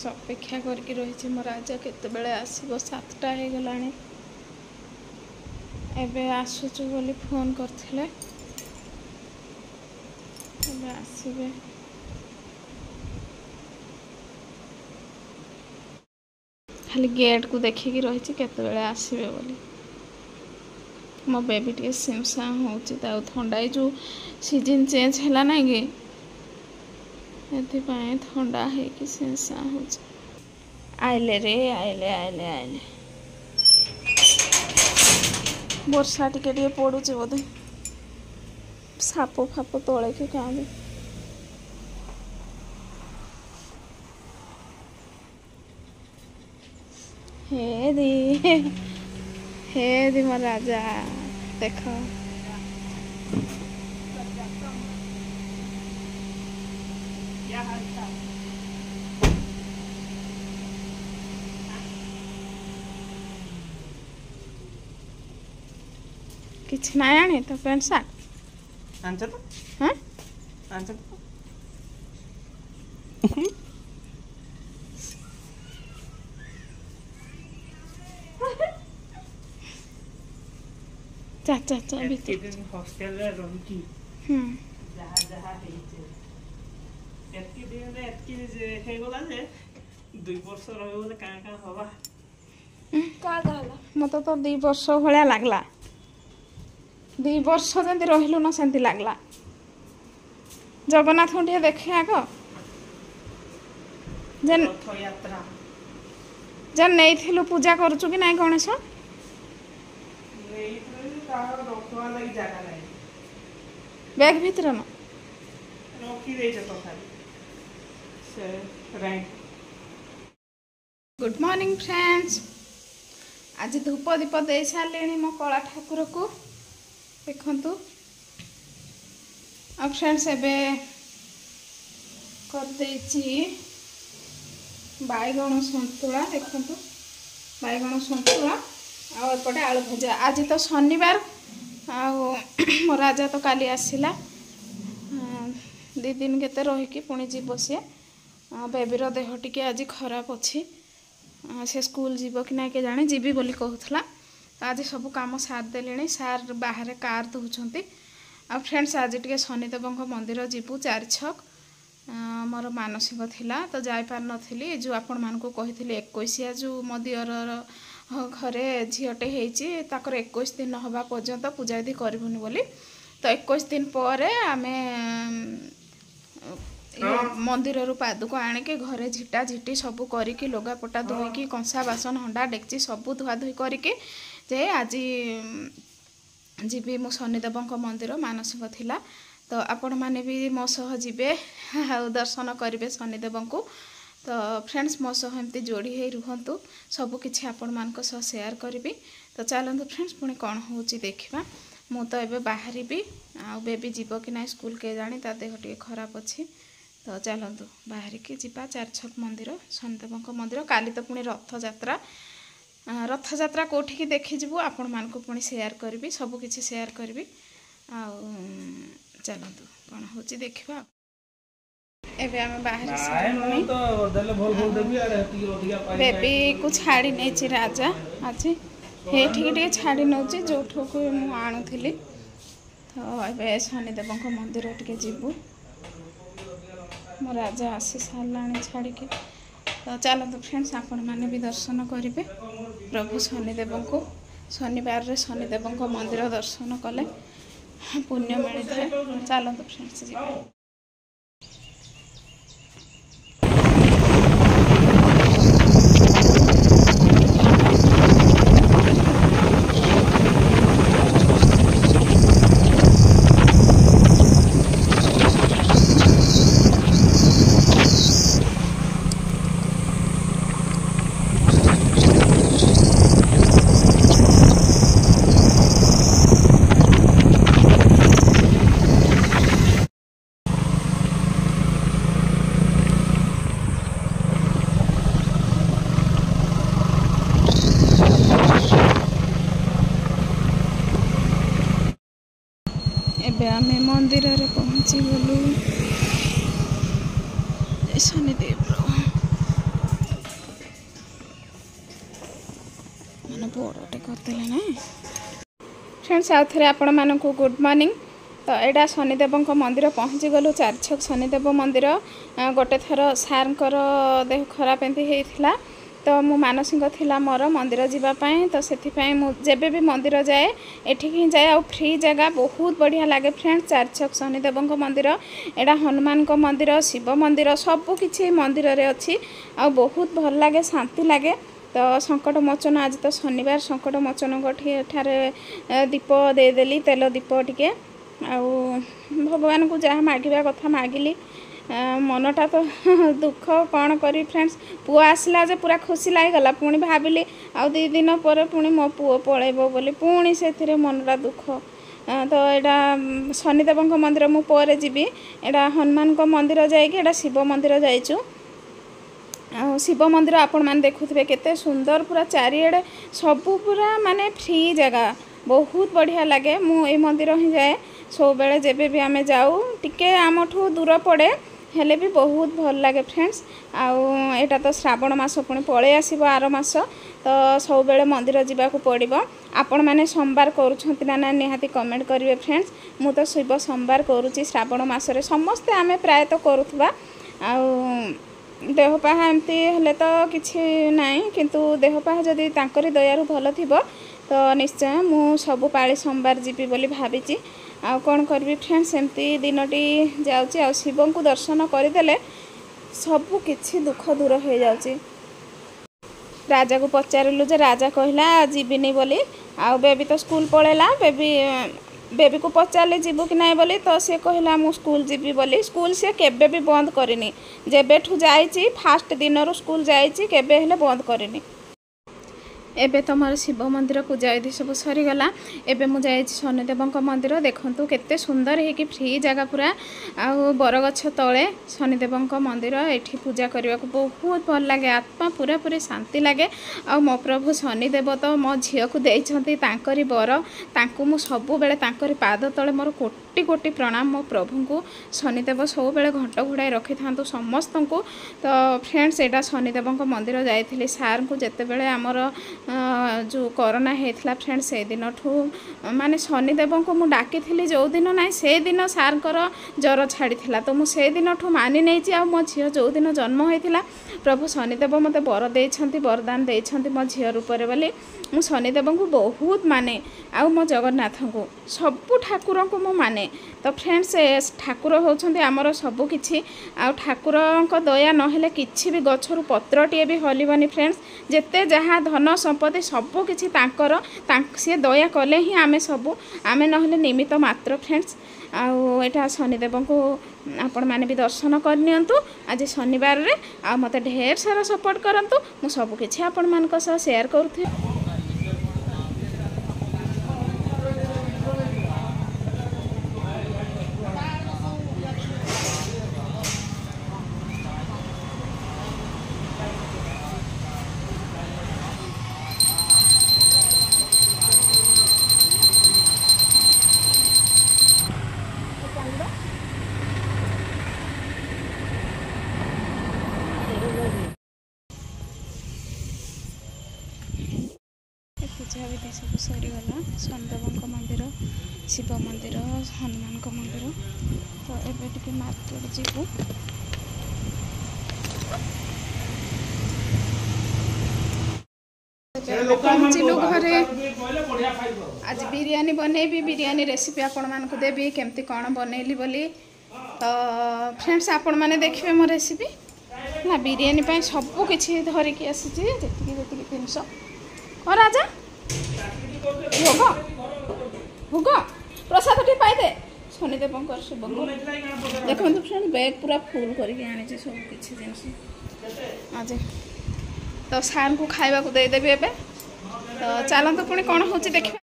Friends अपेक्षा करके रही मो राजा केतबेले आसीबो 7टा हो गलानी एबे आसुचु बोली फोन करथिले एबे आसीबे खाली गेट को देखिकी रही केतबेले आसीबे बोली मो बेबी टे सिमसा होची ता ठंडा जो सीजन चेंज हैला ना गे एथिपाई ठंडा है कि सिमसा होची आइले रे आइले आइले आइले वर्षा टिके पड़ुचे बोधे साप फाप तले कि क्या हे दी मो राजा देख किछ ना आने तो पैंट शर्ट आंचल हाँ आंचल चा चा चा एतके दिन हॉस्टल रे रही जहा जहा हेचे एतके दिन रे एतके जे हे गोला जे 2 वर्ष रहे बोले का हवा का कहला मत तो 2 वर्ष भलिया लागला 2 वर्ष जंती रहिलु न सेंती लागला जगन्नाथ टिके देखे आग जन रथ यात्रा जन नहीं पूजा करूचु कि नहीं गणेश नहीं तो रखवा लगी जगह नहीं बैग भीतर न रखी दे तो खाली से रैंक गुड मॉर्निंग फ्रेंड्स आज धूप दीप दे सारे मो कला ठाकुर को देखु अब फ्रेंड्स एबे कर बैगण सन्तुला देखु बैगण सन्तुला आउपटे आलू भजा आज तो शनिवार मो राजा तो काली आसला 2 दिन केते रहीकि पुणी जीव सी बेबीर देह टिके आज खराब अच्छी से स्कूल जीव कि ना के जाने जीवी बोली कहूला आज सब काम सार देले सार बाहर कार धोचंती आ फ्रेंड्स आज टिके शनिदेव मंदिर जीवु 4 छक मोर मानसिक थिला तो जाई पार नथिली जो आपण मान को कहिथिले 21 जो मो दियर घरे झीटे होती 21 दिन हवा पर्यंत पूजा विधि करबुनी बोली तो 21 दिन पर आमे मंदिर रू पादुक आणिके घरे झिटा झिटी सबू करिकी लुगापटा धोईकी कंसा बासन हंडा डेक्ची सबू धुआ धुई करिके जे आज जीवी मो शनिदेव मंदिर मानसिक थिला तो आपण माने भी मो सह जीवे दर्शन करेंगे शनिदेव को तो फ्रेंड्स मो सह एमती जोड़ी हो रुहतु सबकि आपण मान सेयार करी तो चलतु फ्रेंड्स पुणी कौन हो देखा मु तो एबे बाहरी भी आ बेबी जीव कि ना स्कूल के जानी ता देह टे खराब अच्छी तो चलतु बाहर की जीवा 4 छक मंदिर शनिदेव मंदिर काली तो पुणी रथ यात्रा कोठी की देखी जीवु आपण मान को पुणी सेयार करी सबकि सेयार करी आ चलतु कौन हो देखा एबे आम बाहर बेबी को छाड़ी नहीं राजा आज ये छाड़ी नौ जो आणुली तो ये शनिदेव मंदिर टे जीवु मो राजा आसी सारा छाड़ी तो चलतु फ्रेंड्स आपण मैंने भी दर्शन करेंगे प्रभु शनिदेव को शनिवार रे शनिदेव मंदिर दर्शन कले पुण्य मिलता है चलतु फ्रेंड्स जी आम मंदिर रे पहुँची गलु शनिदेव बड़टे करदेले ना फ्रेंड्स आउ थे आपण मानक गुड मॉर्निंग। तो यहाँ शनिदेव मंदिर पहुँची गलु चारछक शनिदेव मंदिर गोटे थर सार देह खराब एमती होता तो मो मानसिक थिला मोर मंदिर जीवाई तो से जेबे भी मंदिर जाए एठिक ही जाए और फ्री जगह बहुत बढ़िया लगे फ्रेंड्स। चारछक शनिदेव मंदिर एटा हनुमान मंदिर शिव मंदिर सबू किसी मंदिर रे अच्छी आ बहुत भल लगे शांति लगे। तो संकट मोचन आज तो शनिवार संकट मोचन ठारे दीप देदेली तेल दीप टिके आउ भगवान को जहाँ मागिबा कथा मागिली मनटा तो दुख कौन करी फ्रेंड्स। पुओ आसला जे पूरा खुशी लगिगला पुणी भाविली आउ 2 दिन पर पुणी मो पुओ पलैब बोली पुणी से मनटा दुख। तो यहाँ शनिदेव मंदिर मु पर जीवी एटा हनुमान मंदिर जाइए शिव मंदिर जाइचु शिव मंदिर आपण मैंने देखुथे केते सुंदर पूरा चारिआडे सबू पूरा माने फ्री जगह बहुत बढ़िया लगे। मु ए मंदिर ही जाए सब बेले जेबे भी आमे जाऊ टिके आमठू दूर पड़े हेले भी बहुत भल लगे फ्रेंड्स। आउ एटा तो श्रावण मास पुणी पळे आसीबो आर मास तो सब बेले मंदिर जीवाकू पड़िबो। आपण माने सोमवार करूछंती ना निहाती कमेंट करिवे फ्रेंड्स। मु तो शिव सोमवार करूची श्रावण मासरे समस्ते आमे प्राय तो करूथबा आउ देहपाह एमती हेले तो किछि नाई किंतु देहपाह जदि तांकरी दयारु भल थिबो तो निश्चय मु सब पाळी सोमवार जीवी बोली भाबिची। आ कौन करी फ्रेंड्स एमती दिनटी जाऊँगी आ शिव को दर्शन करदेले सबू किछि दुख दूर हो जाऊँगी। राजा को पचारू जे राजा कहला जीविनी बोली आ बेबी तो स्कूल पळेला बेबी को पचारे जीवु कि नहीं बोली तो सी कहला मु स्कूल जीवी बोली स्कूल सी केबे भी बंद करनी जेबेठू जाइछि फास्ट दिन स्कूल जाइछि केबे हेले बंद करनी। एबे तो मोर शिव मंदिर पूजा विधि सब सरीगला एबे मु जाइछि शनिदेव मंदिर देखंतु केते सुंदर है कि फ्री जगह पूरा आ बरगछ तले शनिदेव मंदिर एठी पूजा करने को बहुत भल लगे आत्मा पूरा पूरी शांति लगे। आ मो प्रभु शनिदेव तो मो झील को देइछंती तांकरी बर तांकु मु सब बेले तांकरी पाद तले मोर कोटि कोटि प्रणाम मो प्रभु को शनिदेव सब बेले घंट घोड़ाई रखि थांतु समस्त को। तो फ्रेंड्स एटा शनिदेव मंदिर जाइथिली सार को जेते बेले हमर जो कोरोना होता फ्रेंड्स से दिन ठू माने शनिदेव को मु डाकी जो दिन ना से दिन सार ज्वर छाड़ी तो मुझे दिन ठू मानि नहीं आ मो झी जो दिन जन्म होता प्रभु शनिदेव मते बर देइछंती वरदान देइछंती मो झी रूपर बोली मु शनिदेव को बहुत माने आ मो जगन्नाथ को सबू ठाकुर को मु माने। तो फ्रेंड्स ठाकुर होउछंती आमर सबू किछि आ ठाकुर दया नहेले किछि भी गछरु पत्रटीए भी हलिबनी फ्रेंड्स। जेते जहाँ धन संपत्ति सबू किछि तांकर सी दया कले ही आमे सबू आमे नहेले निमित्त मात्र फ्रेंड्स। आउ एटा शनिदेव को आपण माने भी दर्शन करनियंतु आज शनिवार रे आ मते ढेर सारा सपोर्ट करंतु मु सब किछि आपण मानक सह शेयर करथि। पूजा विधि सब सरीगला शनिदेव मंदिर शिव मंदिर हनुमान मंदिर। तो एबे टिके मार्केट जीवु पहुँचलु घरे आज बिरियानी बनैबी बिरियानी रेसिपी आपण मानकु देबी केमती कौन बनैली बोली। तो फ्रेंड्स आपण माने देखिबे मो रेसिपी ना बिरियानी पाई सबू किछि धरिकी आसीछि जेतिकी जेतिकी जिनिस और राजा भोग भोग प्रसाद टी पाई दे शनिदेव शिव देखो फ्रेंड बैग पूरा फुल करके आनी सब किसी जिनस आज तो सार को खाइबा को देदेबी एबे। तो चलतु पुणी कौन होची देखिए।